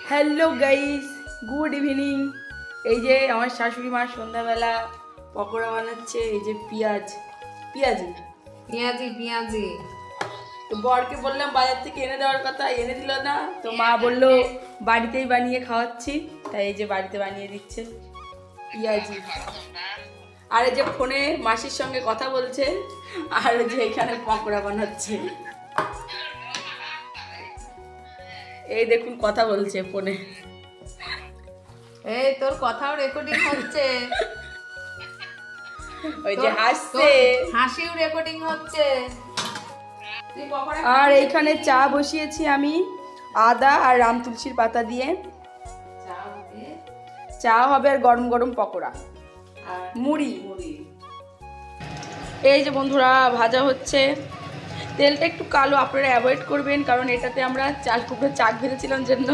Hello guys, good evening. এই যে আমার শাশুড়ি মা সন্ধ্যাবেলা পকোড়া বানাচ্ছে। এই যে পেঁয়াজি পেঁয়াজি তো বরকে বললাম বাজার থেকে এনে দেওয়ার কথা, এনে দিল না। তো মা বললো বাড়িতেই বানিয়ে খাওয়াচ্ছি, তাই এই যে বাড়িতে বানিয়ে দিচ্ছে পেঁয়াজি। আর এই যে ফোনে মাসির সঙ্গে কথা বলছে, আর এই যে এখানে পকোড়া বানাচ্ছে। এই দেখুন কথা বলছে ফোনে। এই তোর কথাও রেকর্ডিং হচ্ছে, ওই যে হাসছে, হাসিও রেকর্ডিং হচ্ছে। আর এইখানে চা বসিয়েছি আমি আদা আর রাম তুলসীর পাতা দিয়ে। চা হবে আর গরম গরম পকোড়া মুড়ি। এই যে বন্ধুরা ভাজা হচ্ছে, তেলটা একটু কালো, আপনারা অ্যাভয়েড করবেন, কারণ এটাতে আমরা চাল কুমড়ো চাক ভেজেছিলাম জন্য